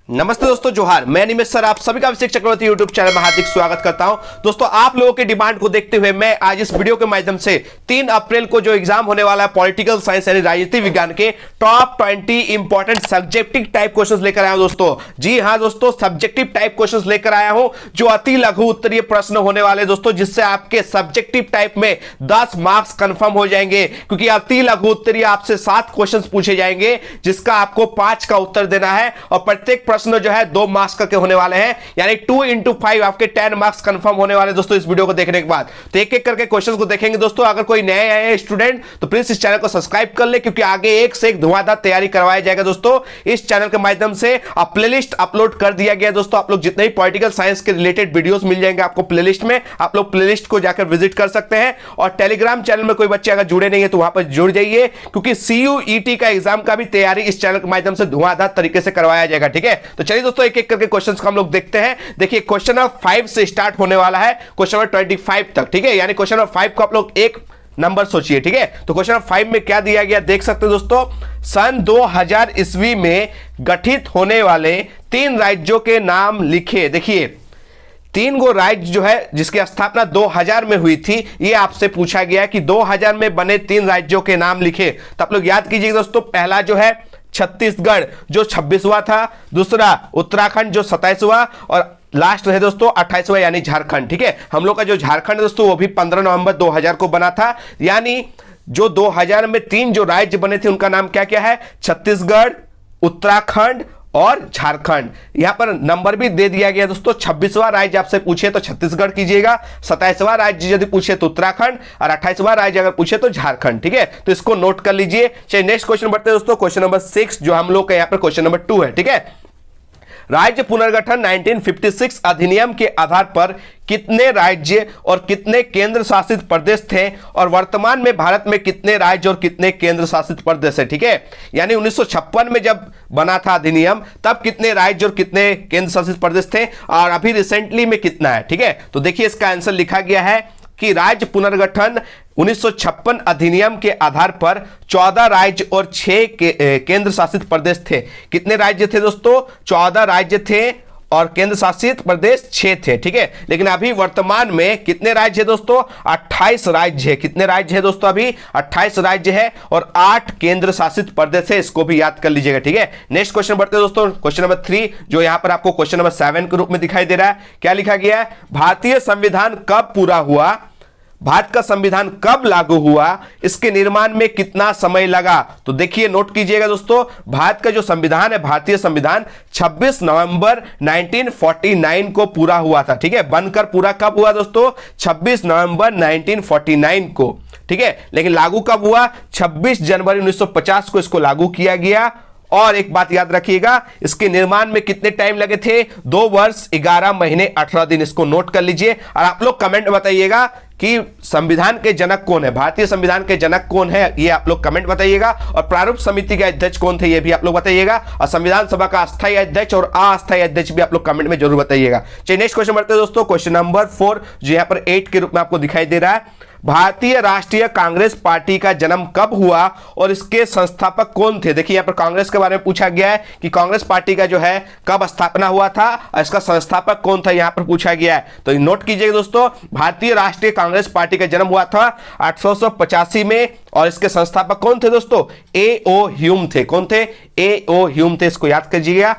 नमस्ते दोस्तों, जोहार। मैं निमेश सर आप सभी का अभिषेक चक्रवर्ती यूट्यूब चैनल में हार्दिक स्वागत करता हूं। दोस्तों, आप लोगों की डिमांड को देखते हुए मैं आज इस वीडियो के माध्यम से 3 अप्रैल को जो एग्जाम होने वाला है पॉलिटिकल साइंस यानी राजनीति विज्ञान के top 20 important subjective type questions लेकर आया हूं। दोस्तों जी हां दोस्तों, सब्जेक्टिव टाइप क्वेश्चंस लेकर आया हूं जो अति लघु उत्तरीय प्रश्न होने वाले दोस्तों, जिससे आपके सब्जेक्टिव टाइप में 10 मार्क्स कंफर्म हो जाएंगे। क्योंकि अति लघु उत्तरीय आपसे 7 क्वेश्चन पूछे जाएंगे जिसका आपको 5 का उत्तर देना है और प्रत्येक प्रश्न जो है 2 मार्क्स करके होने वाले हैं, यानी 2 into 5 आपके 10 मार्क्स कंफर्म होने वाले दोस्तों इस वीडियो को देखने के बाद। तो एक एक करके क्वेश्चंस को देखेंगे दोस्तों। अगर कोई नए आए हैं स्टूडेंट तो प्लीज इस चैनल को सब्सक्राइब कर ले, क्योंकि आगे एक से एक धुआंधार तैयारी करवाया जाएगा दोस्तों इस चैनल के माध्यम से। अब प्लेलिस्ट अपलोड कर दिया गया दोस्तों, आप लोग जितने भी पॉलिटिकल साइंस के रिलेटेड वीडियोस मिल जाएंगे आपको प्लेलिस्ट में, आप लोग प्लेलिस्ट को जाकर विजिट कर सकते हैं। और टेलीग्राम चैनल में कोई बच्चे अगर जुड़े नहीं है तो वहां पर जुड़ जाइए, क्योंकि CUET का एग्जाम का भी तैयारी इस चैनल के माध्यम से धुआंधार तरीके से करवाया जाएगा। ठीक है, तो चलिए दोस्तों एक एक करके क्वेश्चंस को हम लोग देखते हैं। देखिए, क्वेश्चन नंबर 5 से स्टार्ट होने वाला है क्वेश्चन नंबर 25 तक। ठीक है, यानी क्वेश्चन नंबर 5 को आप लोग एक नंबर सोचिए। ठीक है, तो क्वेश्चन नंबर 5 में क्या दिया गया देख सकते हैं दोस्तों। सन 2000 ईस्वी में गठित होने वाले 3 राज्यों के नाम लिखे। देखिए, 3 गो राज्य जो है जिसकी स्थापना 2000 में हुई थी, ये आपसे पूछा गया कि 2000 में बने 3 राज्यों के नाम लिखे। तो आप लोग याद कीजिए दोस्तों, पहला जो है छत्तीसगढ़ जो 26वां था, दूसरा उत्तराखंड जो 27वां और लास्ट है दोस्तों 28वां यानी झारखंड। ठीक है, हम लोग का जो झारखंड दोस्तों वो भी 15 नवंबर 2000 को बना था। यानी जो 2000 में 3 जो राज्य बने थे उनका नाम क्या क्या है, छत्तीसगढ़, उत्तराखंड और झारखंड। यहां पर नंबर भी दे दिया गया दोस्तों। 26वां राज्य आपसे पूछे तो छत्तीसगढ़ कीजिएगा, 27वां राज्य यदि पूछे तो उत्तराखंड और 28वां राज्य अगर पूछे तो झारखंड। ठीक है, तो इसको नोट कर लीजिए। चलिए नेक्स्ट क्वेश्चन बढ़ते हैं दोस्तों, क्वेश्चन नंबर 6 जो हम लोग का यहां पर क्वेश्चन नंबर 2 है। ठीक है, राज्य पुनर्गठन 1956 अधिनियम के आधार पर कितने राज्य और कितने केंद्र शासित प्रदेश थे और वर्तमान में भारत में कितने राज्य और कितने केंद्र शासित प्रदेश है। ठीक है, यानी 1956 में जब बना था अधिनियम तब कितने राज्य और कितने केंद्र शासित प्रदेश थे और अभी रिसेंटली में कितना है। ठीक है, तो देखिए इसका आंसर लिखा गया है कि राज्य पुनर्गठन 1956 अधिनियम के आधार पर 14 राज्य और 6 केंद्र शासित प्रदेश थे। कितने राज्य थे दोस्तों, 14 राज्य थे और केंद्र शासित प्रदेश 6 थे। ठीक है, लेकिन अभी वर्तमान में कितने राज्य है दोस्तों, 28 राज्य है। कितने राज्य है दोस्तों, अभी 28 राज्य है और 8 केंद्र शासित प्रदेश है, इसको भी याद कर लीजिएगा। ठीक है, नेक्स्ट क्वेश्चन बढ़ते हैं दोस्तों, क्वेश्चन नंबर 3 जो यहां पर आपको क्वेश्चन नंबर 7 के रूप में दिखाई दे रहा है। क्या लिखा गया है, भारतीय संविधान कब पूरा हुआ, भारत का संविधान कब लागू हुआ, इसके निर्माण में कितना समय लगा। तो देखिए नोट कीजिएगा दोस्तों, भारत का जो संविधान है भारतीय संविधान 26 नवंबर 1949 को पूरा हुआ था। ठीक है, बनकर पूरा कब हुआ दोस्तों, 26 नवंबर 1949 को। ठीक है, लेकिन लागू कब हुआ, 26 जनवरी 1950 को इसको लागू किया गया। और एक बात याद रखिएगा, इसके निर्माण में कितने टाइम लगे थे, 2 वर्ष 11 महीने 18 दिन। इसको नोट कर लीजिए और आप लोग कमेंट बताइएगा कि संविधान के जनक कौन है, भारतीय संविधान के जनक कौन है, ये आप लोग कमेंट बताइएगा। और प्रारूप समिति के अध्यक्ष कौन थे ये भी आप लोग बताइएगा। और संविधान सभा का अस्थायी अध्यक्ष और अस्थायी अध्यक्ष भी आप लोग कमेंट में जरूर बताइएगा। चलिए नेक्स्ट क्वेश्चन बढ़ते हैं दोस्तों, क्वेश्चन नंबर 4 जो यहां पर 8 के रूप में आपको दिखाई दे रहा है। भारतीय राष्ट्रीय कांग्रेस पार्टी का जन्म कब हुआ और इसके संस्थापक कौन थे। देखिए यहां पर कांग्रेस के बारे में पूछा गया है कि कांग्रेस पार्टी का जो है कब स्थापना हुआ था और इसका संस्थापक कौन था, यहां पर पूछा गया है। तो नोट कीजिएगा दोस्तों, भारतीय राष्ट्रीय कांग्रेस पार्टी का जन्म हुआ था 1885 में और इसके संस्थापक कौन थे दोस्तों, A.O. ह्यूम थे। कौन थे, A.O. ह्यूम थे, इसको याद कीजिएगा।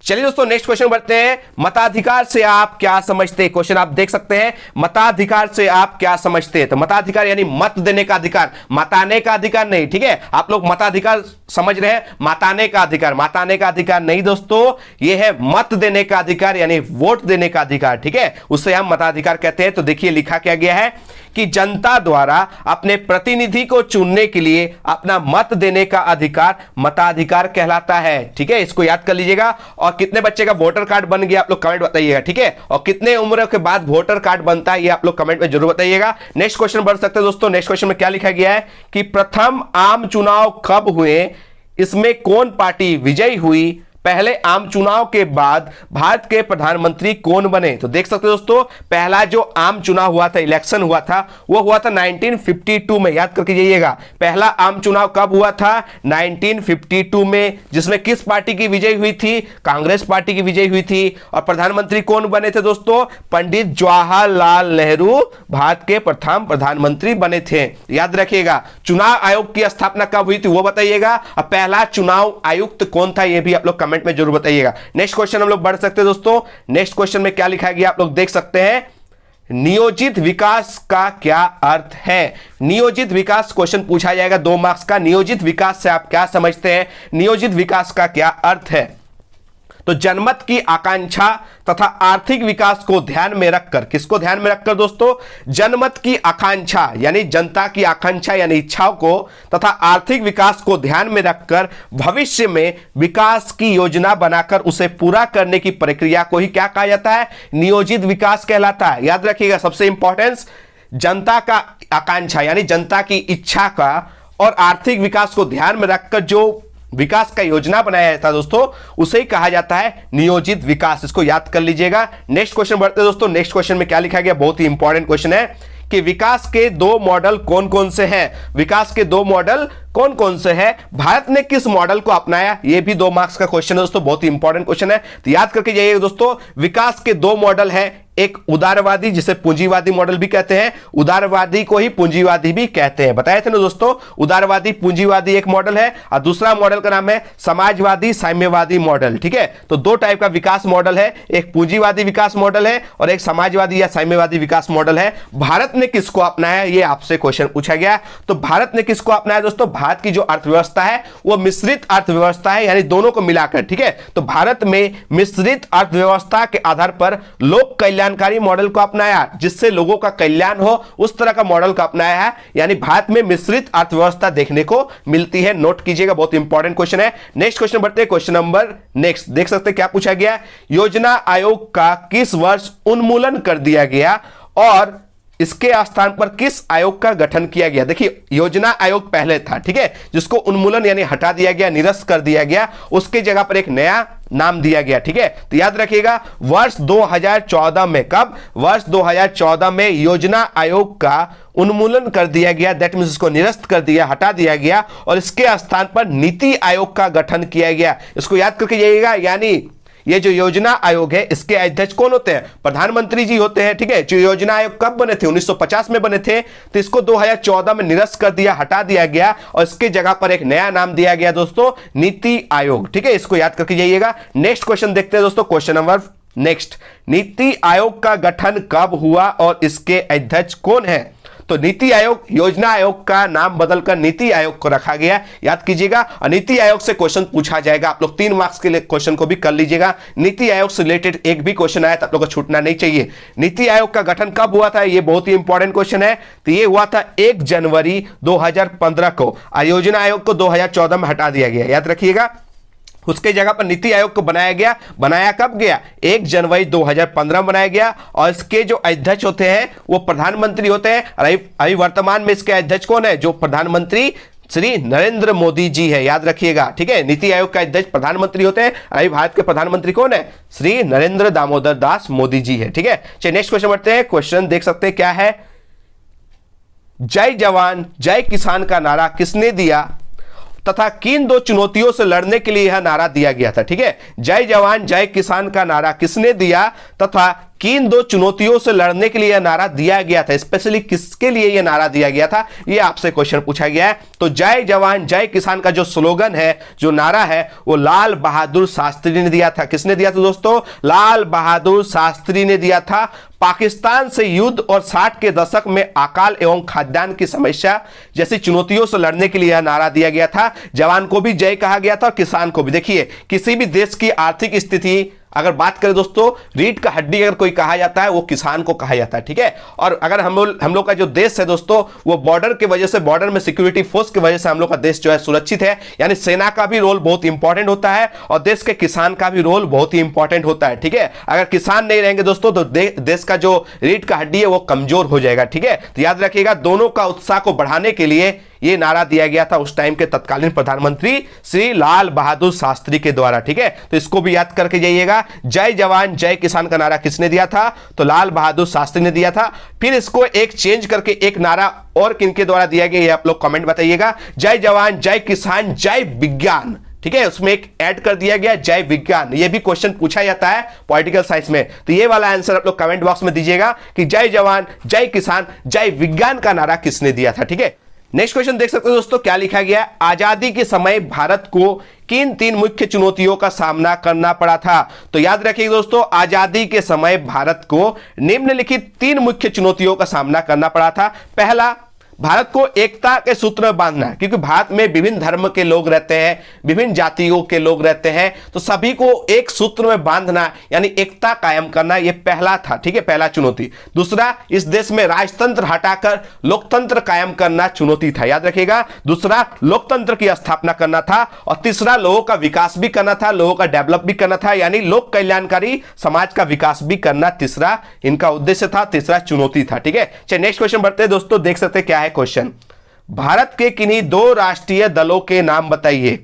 चलिए दोस्तों नेक्स्ट क्वेश्चन बढ़ते हैं, मताधिकार से आप क्या समझते हैं। क्वेश्चन आप देख सकते हैं, मताधिकार से आप क्या समझते हैं। तो मताधिकार यानी मत देने का अधिकार, मताने का अधिकार नहीं। ठीक है, आप लोग मताधिकार समझ रहे हैं, मताने का अधिकार, मताने का अधिकार नहीं दोस्तों, यह है मत देने का अधिकार यानी वोट देने का अधिकार। ठीक है, उससे हम मताधिकार कहते हैं। तो देखिए लिखा क्या गया है कि जनता द्वारा अपने प्रतिनिधि को चुनने के लिए अपना मत देने का अधिकार मताधिकार कहलाता है। ठीक है, इसको याद कर लीजिएगा। और कितने बच्चे का वोटर कार्ड बन गया आप लोग कमेंट बताइएगा। ठीक है, और कितने उम्र के बाद वोटर कार्ड बनता है ये आप लोग कमेंट में जरूर बताइएगा। नेक्स्ट क्वेश्चन बढ़ सकते हैं दोस्तों, नेक्स्ट क्वेश्चन में क्या लिखा गया है कि प्रथम आम चुनाव कब हुए, इसमें कौन पार्टी विजयी हुई, पहले आम चुनाव के बाद भारत के प्रधानमंत्री कौन बने? तो देख सकते हो दोस्तों, पहला जो आम चुनाव हुआ था, इलेक्शन हुआ था, वो हुआ था 1952 में। याद करके जाइएगा, पहला आम चुनाव कब हुआ था? 1952 में, जिसमें किस पार्टी की विजय हुई थी? कांग्रेस पार्टी की विजय हुई थी। और प्रधानमंत्री कौन बने थे दोस्तों? पंडित जवाहरलाल नेहरू भारत के प्रथम प्रधानमंत्री बने थे। याद रखिएगा। चुनाव आयोग की स्थापना कब हुई थी वो बताइएगा। और पहला चुनाव आयुक्त कौन था ये भी आप लोग कमेंट में जरूर बताइएगा। नेक्स्ट क्वेश्चन हम लोग बढ़ सकते हैं दोस्तों। नेक्स्ट क्वेश्चन में क्या लिखा गया आप लोग देख सकते हैं। नियोजित विकास का क्या अर्थ है? नियोजित विकास क्वेश्चन पूछा जाएगा 2 मार्क्स का। नियोजित विकास से आप क्या समझते हैं? नियोजित विकास का क्या अर्थ है? तो जनमत की आकांक्षा तथा आर्थिक विकास को ध्यान में रखकर, किसको ध्यान में रखकर दोस्तों? जनमत की आकांक्षा यानी जनता की आकांक्षा यानी इच्छाओं को तथा आर्थिक विकास को ध्यान में रखकर भविष्य में विकास की योजना बनाकर उसे पूरा करने की प्रक्रिया को ही क्या कहा जाता है? नियोजित विकास कहलाता है। याद रखिएगा, सबसे इंपॉर्टेंस, जनता का आकांक्षा यानी जनता की इच्छा का और आर्थिक विकास को ध्यान में रखकर जो विकास का योजना बनाया जाता है दोस्तों, उसे ही कहा जाता है नियोजित विकास। इसको याद कर लीजिएगा। नेक्स्ट क्वेश्चन बढ़ते हैं दोस्तों। नेक्स्ट क्वेश्चन में क्या लिखा गया? बहुत ही इंपॉर्टेंट क्वेश्चन है कि विकास के 2 मॉडल कौन कौन से हैं? विकास के 2 मॉडल कौन कौन से हैं? भारत ने किस मॉडल को अपनाया? ये भी 2 मार्क्स का क्वेश्चन है दोस्तों, बहुत ही इंपॉर्टेंट क्वेश्चन है, तो याद करके जाइएगा दोस्तों। विकास के 2 मॉडल हैं, एक उदारवादी जिसे पूंजीवादी मॉडल भी कहते हैं, उदारवादी को ही पूंजीवादी भी कहते हैं। बताए थे ना दोस्तों, उदारवादी पूंजीवादी एक मॉडल है और दूसरा मॉडल का नाम है समाजवादी साम्यवादी मॉडल। ठीक है, तो 2 टाइप का विकास मॉडल है, एक पूंजीवादी विकास मॉडल है और एक समाजवादी या साम्यवादी विकास मॉडल है। भारत ने किसको अपनाया, ये आपसे क्वेश्चन पूछा गया। तो भारत ने किसको अपनाया दोस्तों? भारत की जो अर्थव्यवस्था है वो मिश्रित अर्थव्यवस्था है, यानी दोनों को मिलाकर। ठीक है, तो भारत में मिश्रित अर्थव्यवस्था के आधार पर लोक कल्याणकारी मॉडल को अपनाया, जिससे लोगों का कल्याण हो, उस तरह का मॉडल को अपनाया है। यानी भारत में मिश्रित अर्थव्यवस्था देखने को मिलती है। नोट कीजिएगा, बहुत इंपॉर्टेंट क्वेश्चन है। नेक्स्ट क्वेश्चन बढ़ते हैं। क्वेश्चन नंबर नेक्स्ट देख सकते हैं क्या पूछा गया। योजना आयोग का किस वर्ष उन्मूलन कर दिया गया और इसके स्थान पर किस आयोग का गठन किया गया? देखिए, योजना आयोग पहले था, ठीक है, जिसको उन्मूलन यानी हटा दिया गया, निरस्त कर दिया गया, उसके जगह पर एक नया नाम दिया गया। ठीक है, तो याद रखिएगा वर्ष 2014 में, कब? वर्ष 2014 में योजना आयोग का उन्मूलन कर दिया गया, दैट मींस इसको निरस्त कर दिया, हटा दिया गया और इसके स्थान पर नीति आयोग का गठन किया गया। इसको याद करके जाइएगा। यानी ये जो योजना आयोग है, इसके अध्यक्ष कौन होते हैं? प्रधानमंत्री जी होते हैं। ठीक है, जो योजना आयोग कब बने थे? 1950 में बने थे, तो इसको 2014 में निरस्त कर दिया, हटा दिया गया और इसके जगह पर एक नया नाम दिया गया दोस्तों, नीति आयोग। ठीक है, इसको याद करके जाइएगा। नेक्स्ट क्वेश्चन देखते हैं दोस्तों। Question number next, NITI Aayog का गठन कब हुआ और इसके अध्यक्ष कौन है? तो नीति आयोग, योजना आयोग का नाम बदलकर नीति आयोग को रखा गया, याद कीजिएगा। और नीति आयोग से क्वेश्चन पूछा जाएगा, आप लोग 3 मार्क्स के लिए क्वेश्चन को भी कर लीजिएगा। नीति आयोग से रिलेटेड एक भी क्वेश्चन आया तो आप लोग को छूटना नहीं चाहिए। नीति आयोग का गठन कब हुआ था? ये बहुत ही इंपॉर्टेंट क्वेश्चन है। तो ये हुआ था 1 जनवरी 2015 को। योजना आयोग को 2014 में हटा दिया गया, याद रखिएगा। उसके जगह पर नीति आयोग को बनाया गया। बनाया कब गया? 1 जनवरी 2015 बनाया गया और इसके जो अध्यक्ष होते हैं वो प्रधानमंत्री होते हैं। अभी वर्तमान में इसके अध्यक्ष कौन है? जो प्रधानमंत्री श्री नरेंद्र मोदी जी है, याद रखिएगा। ठीक है, नीति आयोग का अध्यक्ष प्रधानमंत्री होते हैं। अभी भारत के प्रधानमंत्री कौन है? श्री नरेंद्र दामोदर दास मोदी जी है। ठीक है, चलिए नेक्स्ट क्वेश्चन बढ़ते हैं। क्वेश्चन देख सकते हैं क्या है। जय जवान जय किसान का नारा किसने दिया तथा किन 2 चुनौतियों से लड़ने के लिए यह नारा दिया गया था? ठीक है, जय जवान जय किसान का नारा किसने दिया तथा किन 2 चुनौतियों से लड़ने के लिए यह नारा दिया गया था? स्पेशली किसके लिए यह नारा दिया गया था, यह आपसे क्वेश्चन पूछा गया है। तो जय जवान जय किसान का जो स्लोगन है, जो नारा है, वो लाल बहादुर शास्त्री ने दिया था। किसने दिया था दोस्तों? लाल बहादुर शास्त्री ने दिया था। पाकिस्तान से युद्ध और 60 के दशक में अकाल एवं खाद्यान्न की समस्या जैसी चुनौतियों से लड़ने के लिए यह नारा दिया गया था। जवान को भी जय कहा गया था और किसान को भी। देखिए, किसी भी देश की आर्थिक स्थिति अगर बात करें दोस्तों, रीढ़ का हड्डी अगर कोई कहा जाता है वो किसान को कहा जाता है। ठीक है, और अगर हम लोग का जो देश है दोस्तों, वो बॉर्डर की वजह से, बॉर्डर में सिक्योरिटी फोर्स की वजह से हम लोग का देश जो है सुरक्षित है। यानी सेना का भी रोल बहुत इंपॉर्टेंट होता है और देश के किसान का भी रोल बहुत ही इंपॉर्टेंट होता है। ठीक है, अगर किसान नहीं रहेंगे दोस्तों तो देश का जो रीढ़ का हड्डी है वो कमजोर हो जाएगा। ठीक है, तो याद रखिएगा, दोनों का उत्साह को बढ़ाने के लिए ये नारा दिया गया था उस टाइम के तत्कालीन प्रधानमंत्री श्री लाल बहादुर शास्त्री के द्वारा। ठीक है, तो इसको भी याद करके जाइएगा। जय जवान जय किसान का नारा किसने दिया था? तो लाल बहादुर शास्त्री ने दिया था। फिर इसको एक चेंज करके एक नारा और किनके द्वारा दिया गया, ये आप लोग कमेंट बताइएगा। जय जवान जय किसान जय विज्ञान। ठीक है, उसमें एक ऐड कर दिया गया जय विज्ञान। ये भी क्वेश्चन पूछा जाता है पॉलिटिकल साइंस में, तो ये वाला आंसर आप लोग कमेंट बॉक्स में दीजिएगा कि जय जवान जय किसान जय विज्ञान का नारा किसने दिया था। ठीक है, नेक्स्ट क्वेश्चन देख सकते हो दोस्तों, क्या लिखा गया? आजादी के समय भारत को किन 3 मुख्य चुनौतियों का सामना करना पड़ा था? तो याद रखिए दोस्तों, आजादी के समय भारत को निम्नलिखित 3 मुख्य चुनौतियों का सामना करना पड़ा था। पहला, भारत को एकता के सूत्र में बांधना, क्योंकि भारत में विभिन्न धर्म के लोग रहते हैं, विभिन्न जातियों के लोग रहते हैं, तो सभी को एक सूत्र में बांधना यानी एकता कायम करना, यह पहला था। ठीक है, पहला चुनौती। दूसरा, इस देश में राजतंत्र हटाकर लोकतंत्र कायम करना चुनौती था, याद रखिएगा। दूसरा, लोकतंत्र की स्थापना करना था। और तीसरा, लोगों का विकास भी करना था, लोगों का डेवलप भी करना था, यानी लोक कल्याणकारी समाज का विकास भी करना तीसरा इनका उद्देश्य था, तीसरा चुनौती था। ठीक है, चलिए नेक्स्ट क्वेश्चन बढ़ते हैं दोस्तों, देख सकते हैं क्या है क्वेश्चन। भारत के किन्हीं 2 राष्ट्रीय दलों के नाम बताइए।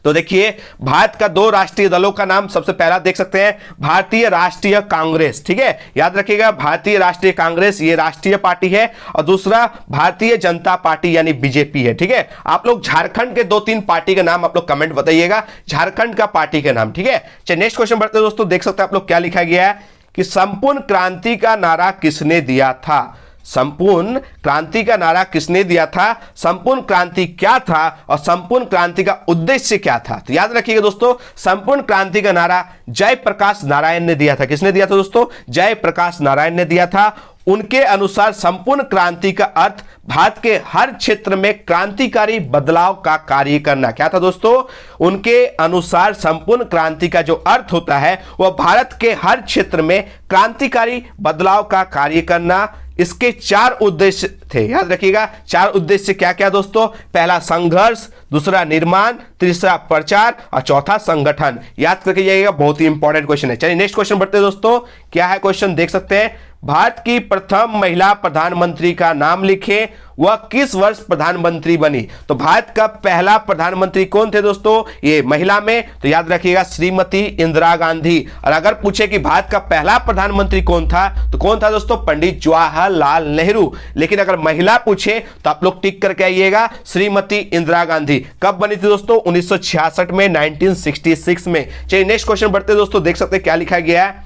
तो देखिए, भारत का 2 राष्ट्रीय दलों का नाम सबसे पहला देख सकते हैं, भारतीय राष्ट्रीय कांग्रेस। ठीक है, याद रखिएगा, भारतीय राष्ट्रीय कांग्रेस ये राष्ट्रीय पार्टी है, और दूसरा भारतीय जनता पार्टी यानी बीजेपी है। ठीक है, आप लोग झारखंड के 2-3 पार्टी के नाम आप लोग कमेंट बताइएगा, झारखंड का पार्टी के नाम। ठीक है, चलिए नेक्स्ट क्वेश्चन बढ़ते हैं दोस्तों, देख सकते हैं आप लोग क्या लिखा गया है कि संपूर्ण क्रांति का नारा किसने दिया था? संपूर्ण क्रांति का नारा किसने दिया था? संपूर्ण क्रांति क्या था और संपूर्ण क्रांति का उद्देश्य क्या था? तो याद रखिएगा दोस्तों, संपूर्ण क्रांति का नारा जयप्रकाश नारायण ने दिया था। किसने दिया था दोस्तों? जयप्रकाश नारायण ने दिया था। उनके अनुसार संपूर्ण क्रांति का अर्थ भारत के हर क्षेत्र में क्रांतिकारी बदलाव का कार्य करना। क्या था दोस्तों? उनके अनुसार संपूर्ण क्रांति का जो अर्थ होता है वह भारत के हर क्षेत्र में क्रांतिकारी बदलाव का कार्य करना। इसके 4 उद्देश्य थे, याद रखिएगा। 4 उद्देश्य क्या क्या दोस्तों? पहला संघर्ष, दूसरा निर्माण, तीसरा प्रचार और चौथा संगठन। याद करके जाइएगा, बहुत ही इंपॉर्टेंट क्वेश्चन है। चलिए नेक्स्ट क्वेश्चन बढ़ते हैं दोस्तों, क्या है क्वेश्चन देख सकते हैं। भारत की प्रथम महिला प्रधानमंत्री का नाम लिखें, वह किस वर्ष प्रधानमंत्री बनी? तो भारत का पहला प्रधानमंत्री कौन थे दोस्तों? ये महिला में, तो याद रखिएगा श्रीमती इंदिरा गांधी। और अगर पूछे कि भारत का पहला प्रधानमंत्री कौन था, तो कौन था दोस्तों? पंडित जवाहरलाल नेहरू। लेकिन अगर महिला पूछे तो आप लोग टिक करके आइएगा, श्रीमती इंदिरा गांधी। कब बनी थी दोस्तों? 1966 में, 1966 में। चलिए नेक्स्ट क्वेश्चन बढ़ते दोस्तों, देख सकते हैं क्या लिखा गया है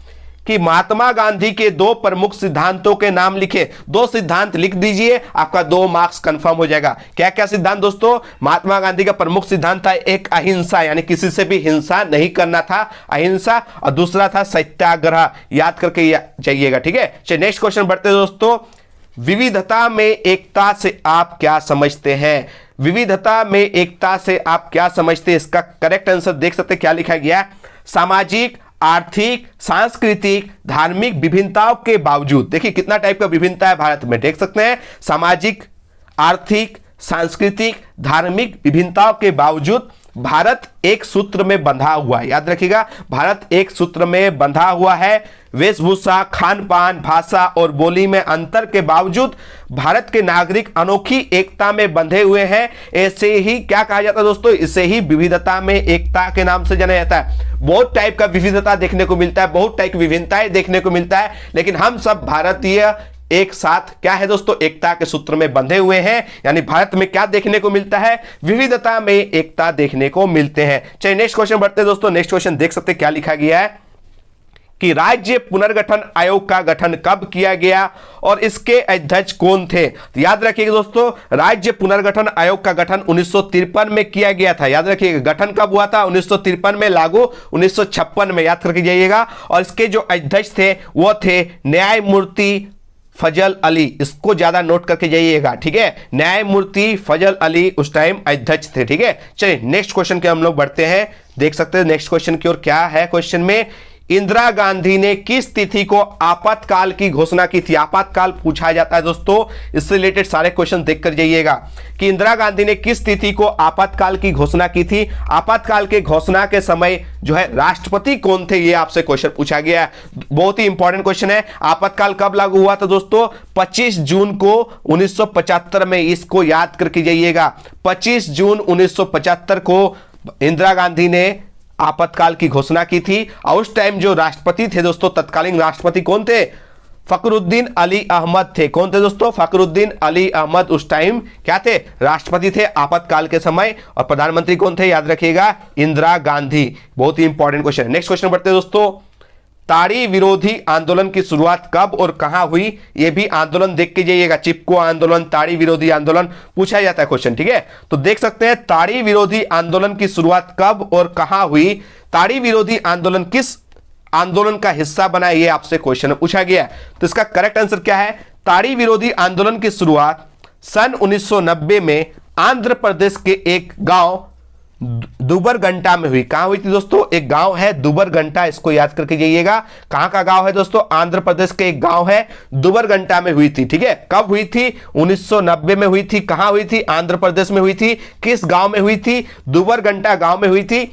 कि महात्मा गांधी के 2 प्रमुख सिद्धांतों के नाम लिखे। 2 सिद्धांत लिख दीजिए, आपका 2 मार्क्स कंफर्म हो जाएगा। क्या क्या सिद्धांत दोस्तों? महात्मा गांधी का प्रमुख सिद्धांत था एक अहिंसा, यानी किसी से भी हिंसा नहीं करना था, अहिंसा। और दूसरा था सत्याग्रह, याद करके जाइएगा। ठीक है, चलिए नेक्स्ट क्वेश्चन बढ़ते दोस्तों, विविधता में एकता से आप क्या समझते हैं? विविधता में एकता से आप क्या समझते हैं? इसका करेक्ट आंसर देख सकते हैं क्या लिखा गया। सामाजिक, आर्थिक, सांस्कृतिक, धार्मिक विभिन्नताओं के बावजूद। देखिए कितना टाइप का विभिन्नता है भारत में, देख सकते हैं। सामाजिक, आर्थिक, सांस्कृतिक, धार्मिक विभिन्नताओं के बावजूद भारत एक सूत्र में बंधा हुआ है। याद रखिएगा, भारत एक सूत्र में बंधा हुआ है। वेशभूषा, खान पान, भाषा और बोली में अंतर के बावजूद भारत के नागरिक अनोखी एकता में बंधे हुए हैं। ऐसे ही क्या कहा जाता है दोस्तों? इसे ही विविधता में एकता के नाम से जाना जाता है। बहुत टाइप का विविधता देखने को मिलता है, बहुत टाइप की विभिन्नताएं देखने को मिलता है, लेकिन हम सब भारतीय एक साथ क्या है दोस्तों? एकता के सूत्र में बंधे हुए हैं। यानी भारत में क्या देखने को मिलता है? विविधता में एकता देखने को मिलते हैं। चलिए नेक्स्ट क्वेश्चन बढ़ते हैं दोस्तों, नेक्स्ट क्वेश्चन देख सकते हैं क्या लिखा गया है कि राज्य पुनर्गठन आयोग का गठन कब किया गया और इसके अध्यक्ष कौन थे? तो याद रखिएगा दोस्तों, राज्य पुनर्गठन आयोग का गठन 1953 में किया गया था। याद रखिएगा, गठन कब हुआ था? 1953 में, लागू 1956 में। याद करके जाइएगा। और इसके जो अध्यक्ष थे वो थे न्यायमूर्ति फजल अली। इसको ज्यादा नोट करके जाइएगा। ठीक है, न्यायमूर्ति फजल अली उस टाइम अध्यक्ष थे। ठीक है, चलिए नेक्स्ट क्वेश्चन के हम लोग बढ़ते हैं, देख सकते हैं नेक्स्ट क्वेश्चन की ओर। क्या है क्वेश्चन में इंदिरा गांधी ने किस तिथि को आपातकाल की घोषणा की थी? आपातकाल पूछा जाता है दोस्तों, इससे रिलेटेड सारे क्वेश्चन देख कर जाइएगा कि इंदिरा गांधी ने किस तिथि को आपातकाल की घोषणा की थी। आपातकाल के घोषणा के समय जो है राष्ट्रपति कौन थे, ये आपसे क्वेश्चन पूछा गया है। बहुत ही इंपॉर्टेंट क्वेश्चन है। आपातकाल कब लागू हुआ था दोस्तों? 25 जून को 1975 में, इसको याद करके जाइएगा। 25 जून 1975 को इंदिरा गांधी ने आपातकाल की घोषणा की थी। और उस टाइम जो राष्ट्रपति थे दोस्तों, तत्कालीन राष्ट्रपति कौन थे? फखरुद्दीन अली अहमद थे। कौन थे दोस्तों? फखरुद्दीन अली अहमद उस टाइम क्या थे? राष्ट्रपति थे आपातकाल के समय। और प्रधानमंत्री कौन थे? याद रखिएगा, इंदिरा गांधी। बहुत ही इंपॉर्टेंट क्वेश्चन है। नेक्स्ट क्वेश्चन बढ़ते हैं दोस्तों। ताड़ी विरोधी आंदोलन की शुरुआत कब और कहां हुई? यह भी आंदोलन देख के जाइएगा। चिपको आंदोलन, ताड़ी विरोधी आंदोलन पूछा जाता है क्वेश्चन, ठीक है। तो देख सकते हैं ताड़ी विरोधी आंदोलन की शुरुआत कब और कहां हुई। ताड़ी विरोधी आंदोलन किस आंदोलन का हिस्सा बना, यह आपसे क्वेश्चन पूछा गया है। तो इसका करेक्ट आंसर क्या है? ताड़ी विरोधी आंदोलन की शुरुआत सन 1990 में आंध्र प्रदेश के एक गांव दुबरगंटा में हुई। कहां हुई थी दोस्तों? एक गांव है दुबरगंटा, इसको याद करके जाइएगा। कहां का गांव है दोस्तों? आंध्र प्रदेश के एक गांव है दुबरगंटा में हुई थी, ठीक है। कब हुई थी? 1990 में हुई थी। कहां हुई थी? आंध्र प्रदेश में हुई थी। किस गांव में हुई थी? दुबरगंटा गांव में हुई थी।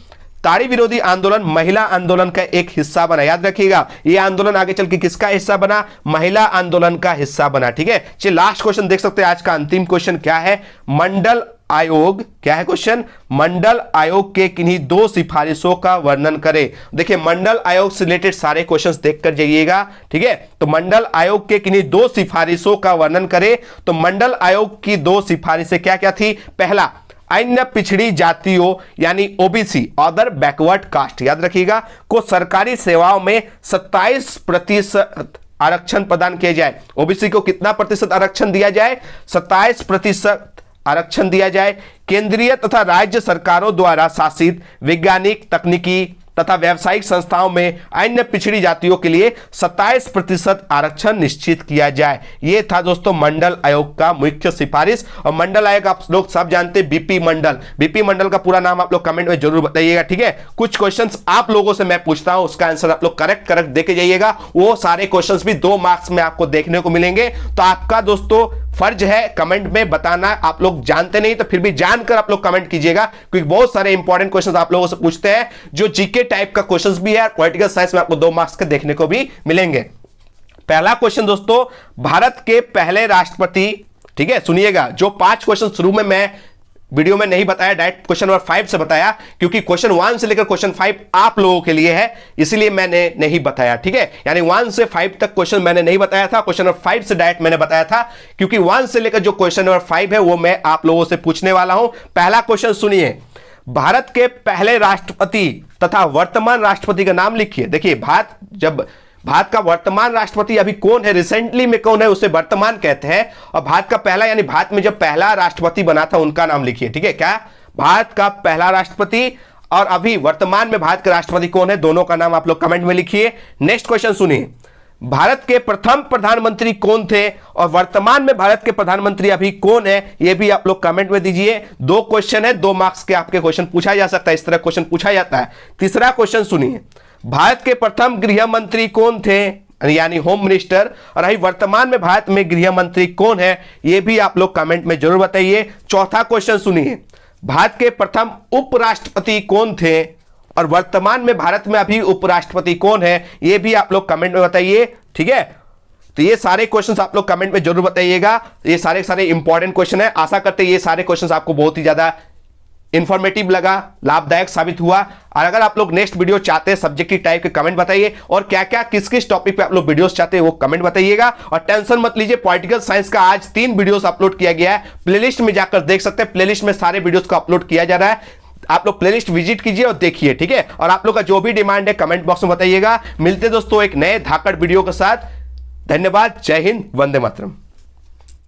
ताड़ी विरोधी आंदोलन महिला आंदोलन का एक हिस्सा बना, याद रखिएगा। यह आंदोलन आगे चल के किसका हिस्सा बना? महिला आंदोलन का हिस्सा बना, ठीक है। चलिए लास्ट क्वेश्चन देख सकते हैं। आज का अंतिम क्वेश्चन क्या है? मंडल आयोग, क्या है क्वेश्चन? मंडल आयोग के किन्हीं 2 सिफारिशों का वर्णन करें। देखिए मंडल आयोग से रिलेटेड सारे क्वेश्चंस देखकर जाइएगा, ठीक है। तो मंडल आयोग के किन्हीं 2 सिफारिशों का वर्णन करें। तो मंडल आयोग की 2 सिफारिशें क्या क्या थी? पहला, अन्य पिछड़ी जातियों यानी ओबीसी, अदर बैकवर्ड कास्ट, याद रखिएगा, को सरकारी सेवाओं में 27% आरक्षण प्रदान किया जाए। ओबीसी को कितना प्रतिशत आरक्षण दिया जाए? 27% आरक्षण दिया जाए। केंद्रीय तथा राज्य सरकारों द्वारा शासित वैज्ञानिक, तकनीकी तथा व्यावसायिक संस्थाओं में अन्य पिछड़ी जातियों के लिए 27% आरक्षण निश्चित किया जाए। यह था दोस्तों मंडल आयोग का मुख्य सिफारिश। और मंडल आयोग आप लोग सब जानते हैं, बीपी मंडल। बीपी मंडल का पूरा नाम आप लोग कमेंट में जरूर बताइएगा, ठीक है। कुछ क्वेश्चंस आप लोगों से मैं पूछता हूं, उसका आंसर आप लोग करेक्ट देके जाइएगा। वो सारे क्वेश्चंस भी 2 मार्क्स में आपको देखने को मिलेंगे। तो आपका दोस्तों फर्ज है कमेंट में बताना। आप लोग जानते नहीं तो फिर भी जानकर आप लोग कमेंट कीजिएगा, क्योंकि बहुत सारे इंपॉर्टेंट क्वेश्चंस आप लोगों से पूछते हैं, जो जीके टाइप का क्वेश्चंस भी है। पॉलिटिकल साइंस में आपको 2 मार्क्स के देखने को भी मिलेंगे। पहला क्वेश्चन दोस्तों, भारत के पहले राष्ट्रपति, ठीक है, सुनिएगा। जो 5 क्वेश्चन शुरू में मैं वीडियो में नहीं बताया, डायरेक्ट क्वेश्चन नंबर 5 से बताया, क्योंकि क्वेश्चन 1 से लेकर क्वेश्चन 5 आप लोगों के लिए है, इसलिए मैंने नहीं बताया, ठीक है। यानी 1 से 5 तक क्वेश्चन मैंने नहीं बताया था, क्वेश्चन नंबर 5 से डायरेक्ट मैंने बताया था, क्योंकि 1 से लेकर जो क्वेश्चन नंबर 5 है वो मैं आप लोगों से पूछने वाला हूं। पहला क्वेश्चन सुनिए, भारत के पहले राष्ट्रपति तथा वर्तमान राष्ट्रपति का नाम लिखिए। देखिए भारत का वर्तमान राष्ट्रपति अभी कौन है, रिसेंटली में कौन है, उसे वर्तमान कहते हैं। और भारत का पहला यानी भारत में जब पहला राष्ट्रपति बना था उनका नाम लिखिए, ठीक है। क्या? भारत का पहला राष्ट्रपति और अभी वर्तमान में भारत के राष्ट्रपति कौन है, दोनों का नाम आप लोग कमेंट में लिखिए। नेक्स्ट क्वेश्चन सुनिए, भारत के प्रथम प्रधानमंत्री कौन थे और वर्तमान में भारत के प्रधानमंत्री अभी कौन है, यह भी आप लोग कमेंट में दीजिए। 2 क्वेश्चन है, 2 मार्क्स के आपके क्वेश्चन पूछा जा सकता है, इस तरह क्वेश्चन पूछा जाता है। तीसरा क्वेश्चन सुनिए, भारत के प्रथम गृह मंत्री कौन थे, यानी होम मिनिस्टर, और अभी वर्तमान में भारत में गृह मंत्री कौन है, यह भी आप लोग कमेंट में जरूर बताइए। चौथा क्वेश्चन सुनिए, भारत के प्रथम उपराष्ट्रपति कौन थे और वर्तमान में भारत में अभी उपराष्ट्रपति कौन है, यह भी आप लोग कमेंट में बताइए, ठीक है। तो ये सारे क्वेश्चंस आप लोग कमेंट में जरूर बताइएगा। ये सारे इंपॉर्टेंट क्वेश्चन है। आशा करते हैं ये सारे क्वेश्चंस आपको बहुत ही ज्यादा इंफॉर्मेटिव लगा, लाभदायक साबित हुआ। और अगर आप लोग नेक्स्ट वीडियो चाहते हैं सब्जेक्टिव टाइप के, कमेंट बताइए। और क्या क्या किस किस टॉपिक पे आप लोग वीडियोस चाहते हैं वो कमेंट बताइएगा। और टेंशन मत लीजिए, पॉलिटिकल साइंस का आज 3 वीडियोस अपलोड किया गया है, प्लेलिस्ट में जाकर देख सकते हैं। प्लेलिस्ट में सारे वीडियोस को अपलोड किया जा रहा है, आप लोग प्लेलिस्ट विजिट कीजिए और देखिए, ठीक है। और आप लोग का जो भी डिमांड है कमेंट बॉक्स में बताइएगा। मिलते दोस्तों एक नए धाकड़ वीडियो के साथ। धन्यवाद, जय हिंद, वंदे मातरम।